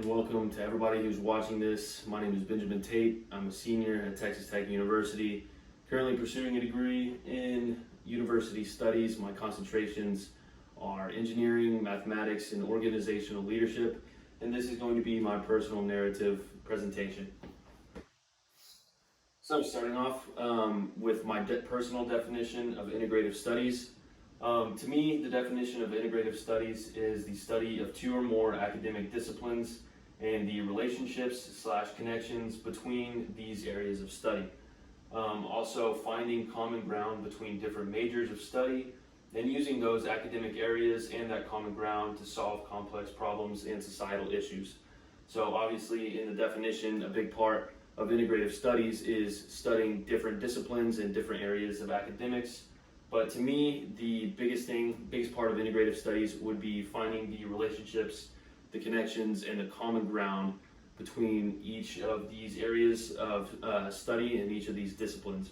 and welcome to everybody who's watching this. My name is Benjamin Tate. I'm a senior at Texas Tech University, currently pursuing a degree in university studies. My concentrations are engineering, mathematics, and organizational leadership, and this is going to be my personal narrative presentation. So starting off with my personal definition of integrative studies. To me, the definition of integrative studies is the study of two or more academic disciplines and the relationships/connections between these areas of study. Also finding common ground between different majors of study and using those academic areas and that common ground to solve complex problems and societal issues. So obviously in the definition, a big part of integrative studies is studying different disciplines and different areas of academics. But to me, the biggest part of integrative studies would be finding the relationships, the connections, and the common ground between each of these areas of study and each of these disciplines.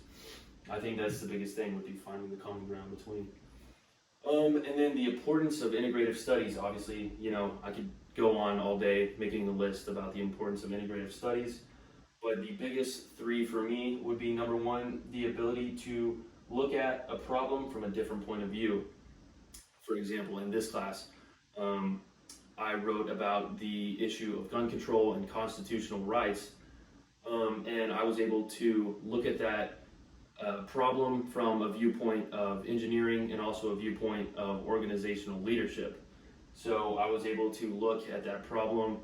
I think that's the biggest thing, would be finding the common ground between. And then the importance of integrative studies. Obviously, I could go on all day making a list about the importance of integrative studies, but the biggest three for me would be, number one, the ability to look at a problem from a different point of view. For example, in this class, I wrote about the issue of gun control and constitutional rights, and I was able to look at that problem from a viewpoint of engineering and also a viewpoint of organizational leadership. So I was able to look at that problem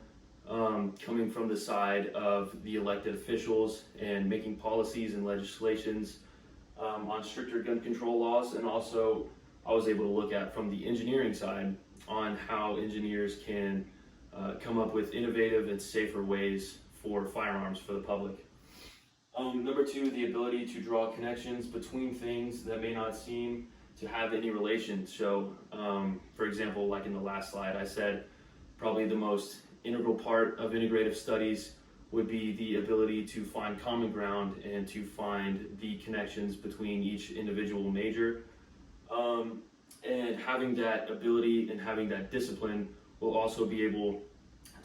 coming from the side of the elected officials and making policies and legislations on stricter gun control laws, and also I was able to look at from the engineering side on how engineers can come up with innovative and safer ways for firearms for the public. Number two, the ability to draw connections between things that may not seem to have any relation. So, for example, like in the last slide, I said probably the most integral part of integrative studies would be the ability to find common ground and to find the connections between each individual major. And having that ability and having that discipline will also be able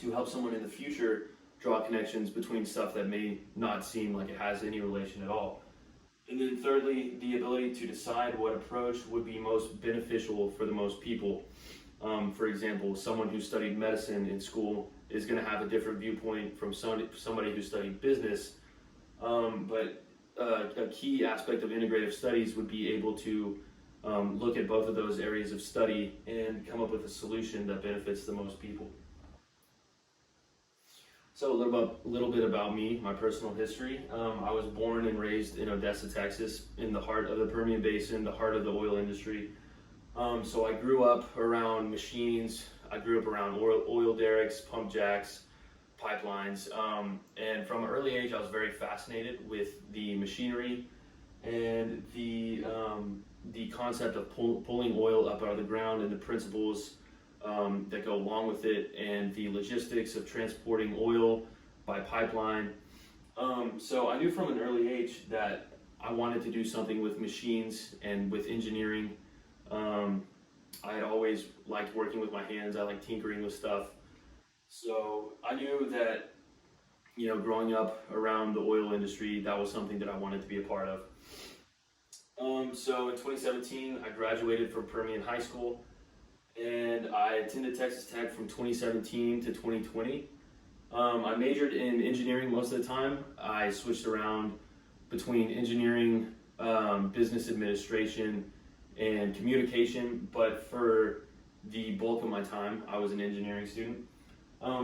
to help someone in the future draw connections between stuff that may not seem like it has any relation at all. And then thirdly, the ability to decide what approach would be most beneficial for the most people. For example, someone who studied medicine in school is going to have a different viewpoint from somebody who studied business. But a key aspect of integrative studies would be able to look at both of those areas of study and come up with a solution that benefits the most people. So a little bit about me, my personal history. I was born and raised in Odessa, Texas, in the heart of the Permian Basin, the heart of the oil industry. So I grew up around machines. I grew up around oil derricks, pump jacks, pipelines, and from an early age I was very fascinated with the machinery and the concept of pulling oil up out of the ground and the principles that go along with it, and the logistics of transporting oil by pipeline. So I knew from an early age that I wanted to do something with machines and with engineering. I had always liked working with my hands. I liked tinkering with stuff. So I knew that, growing up around the oil industry, that was something that I wanted to be a part of. So in 2017, I graduated from Permian High School, and I attended Texas Tech from 2017 to 2020. I majored in engineering most of the time. I switched around between engineering, business administration, and communication, but for the bulk of my time, I was an engineering student.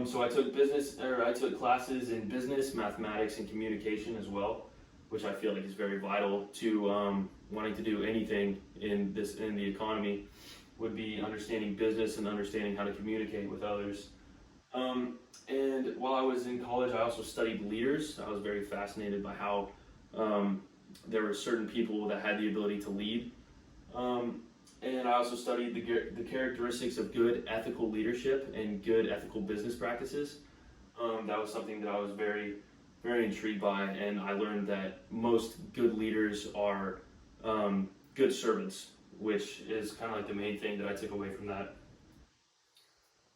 So I took classes in business, mathematics, and communication as well, which I feel like is very vital to wanting to do anything in the economy, would be understanding business and understanding how to communicate with others. And while I was in college, I also studied leaders. I was very fascinated by how there were certain people that had the ability to lead. And I also studied the characteristics of good ethical leadership and good ethical business practices. That was something that I was very, very intrigued by, and I learned that most good leaders are good servants, which is kind of like the main thing that I took away from that.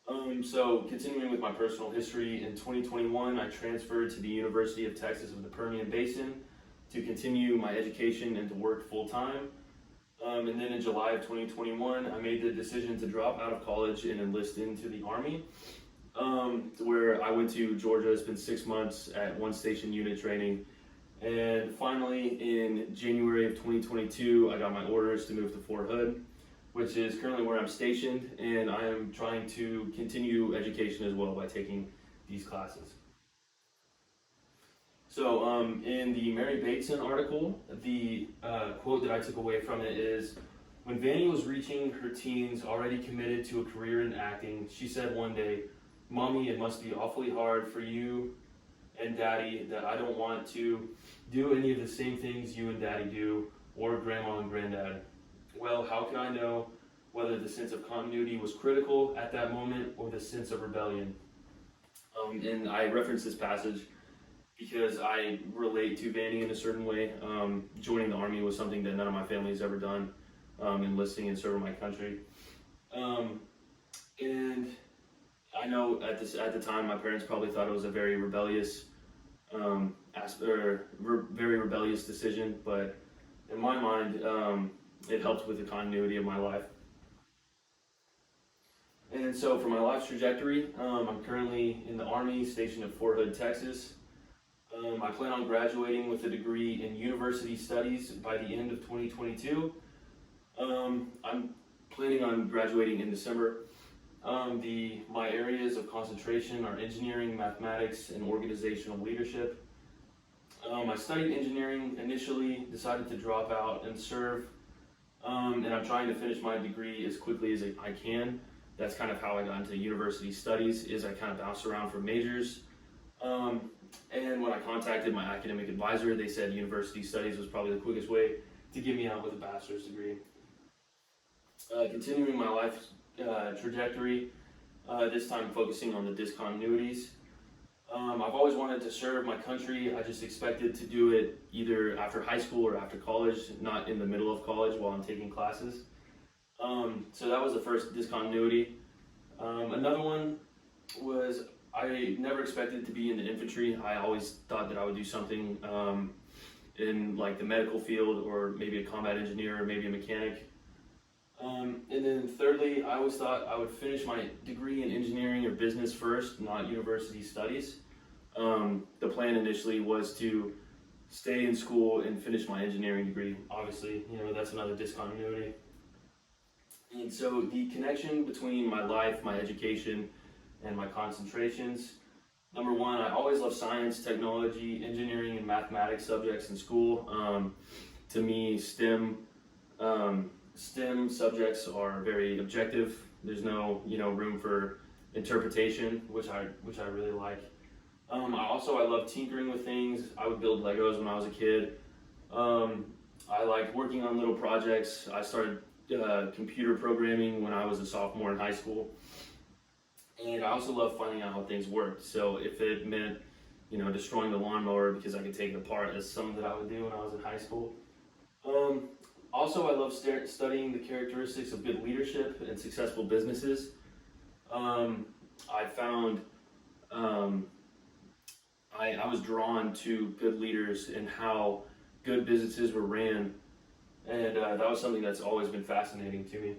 So continuing with my personal history, in 2021, I transferred to the University of Texas of the Permian Basin to continue my education and to work full time. And then in July of 2021, I made the decision to drop out of college and enlist into the Army, where I went to Georgia. It's been 6 months at one station unit training. And finally, in January of 2022, I got my orders to move to Fort Hood, which is currently where I'm stationed, and I am trying to continue education as well by taking these classes. So in the Mary Bateson article, the quote that I took away from it is, when Vanny was reaching her teens, already committed to a career in acting, she said one day, "Mommy, it must be awfully hard for you and Daddy that I don't want to do any of the same things you and Daddy do, or Grandma and Granddad." Well, how could I know whether the sense of continuity was critical at that moment or the sense of rebellion? And I reference this passage because I relate to Vanny in a certain way. Joining the Army was something that none of my family has ever done, enlisting and serving my country. And I know at the time my parents probably thought it was a very rebellious, very rebellious decision, but in my mind, it helped with the continuity of my life. And so for my life's trajectory, I'm currently in the Army, stationed at Fort Hood, Texas. I plan on graduating with a degree in university studies by the end of 2022. I'm planning on graduating in December. My areas of concentration are engineering, mathematics, and organizational leadership. I studied engineering initially, decided to drop out and serve, and I'm trying to finish my degree as quickly as I can. That's kind of how I got into university studies, is I kind of bounced around for majors. And when I contacted my academic advisor, they said university studies was probably the quickest way to get me out with a bachelor's degree. Continuing my life trajectory, this time focusing on the discontinuities. I've always wanted to serve my country. I just expected to do it either after high school or after college, not in the middle of college while I'm taking classes. So that was the first discontinuity. Another one was I never expected to be in the infantry. I always thought that I would do something in like the medical field, or maybe a combat engineer, or maybe a mechanic. And then thirdly, I always thought I would finish my degree in engineering or business first, not university studies. The plan initially was to stay in school and finish my engineering degree. Obviously, that's another discontinuity. And so the connection between my life, my education, and my concentrations. Number one, I always loved science, technology, engineering, and mathematics subjects in school. To me, STEM subjects are very objective. There's no, room for interpretation, which I really like. I love tinkering with things. I would build Legos when I was a kid. I liked working on little projects. I started computer programming when I was a sophomore in high school. And I also love finding out how things worked. So if it meant, destroying the lawnmower because I could take it apart, that's something that I would do when I was in high school. Also, I love studying the characteristics of good leadership and successful businesses. I found I was drawn to good leaders and how good businesses were ran, and that was something that's always been fascinating to me.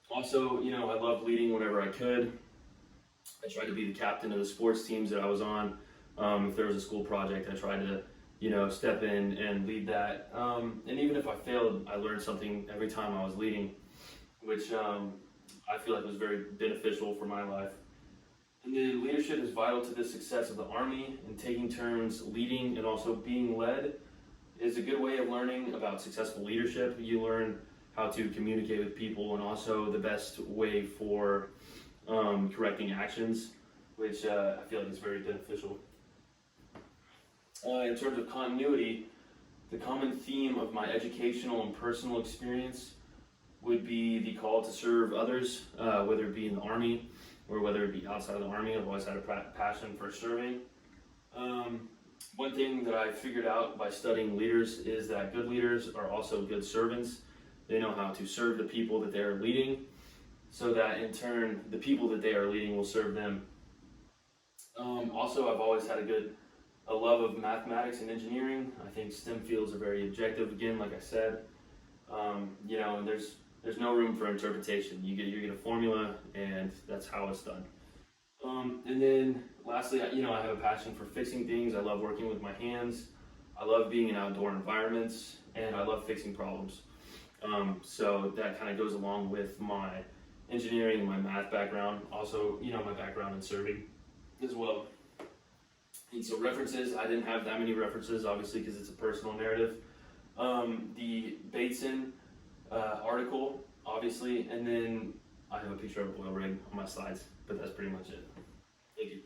Also, I loved leading whenever I could. I tried to be the captain of the sports teams that I was on. If there was a school project, I tried to step in and lead that. And even if I failed, I learned something every time I was leading, which I feel like was very beneficial for my life. And then leadership is vital to the success of the Army, and taking turns leading and also being led is a good way of learning about successful leadership. You learn how to communicate with people, and also the best way for correcting actions, which I feel like is very beneficial. In terms of continuity, the common theme of my educational and personal experience would be the call to serve others, whether it be in the Army or whether it be outside of the Army. I've always had a passion for serving. One thing that I figured out by studying leaders is that good leaders are also good servants. They know how to serve the people that they're leading. so that in turn the people that they are leading will serve them. Also, I've always had a love of mathematics and engineering. I think STEM fields are very objective. Again, like I said, there's no room for interpretation. You get a formula, and that's how it's done. And then lastly, I have a passion for fixing things. I love working with my hands. I love being in outdoor environments, and I love fixing problems. So that kind of goes along with my engineering and my math background. Also, my background in serving as well. And so references, I didn't have that many references, obviously, because it's a personal narrative. The Bateson article, obviously, and then I have a picture of an oil rig on my slides, but that's pretty much it.